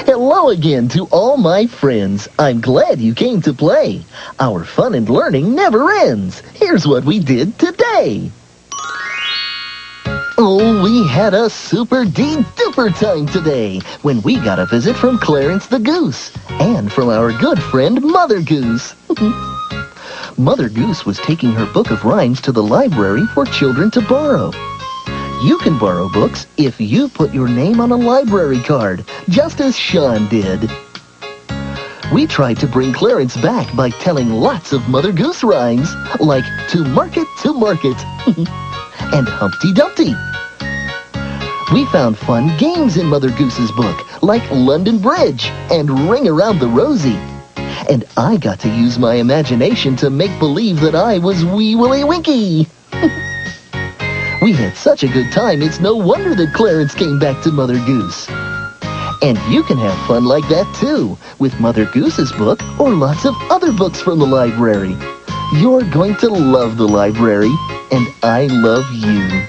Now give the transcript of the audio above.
Hello again to all my friends. I'm glad you came to play. Our fun and learning never ends. Here's what we did today. Oh, we had a super-duper time today when we got a visit from Clarence the Goose and from our good friend Mother Goose. Mother Goose was taking her book of rhymes to the library for children to borrow. You can borrow books if you put your name on a library card, just as Sean did. We tried to bring Clarence back by telling lots of Mother Goose rhymes, like to market, and Humpty Dumpty. We found fun games in Mother Goose's book, like London Bridge and Ring Around the Rosie. And I got to use my imagination to make believe that I was Wee Willie Winkie. We had such a good time, it's no wonder that Clarence came back to Mother Goose. And you can have fun like that too, with Mother Goose's book or lots of other books from the library. You're going to love the library, and I love you.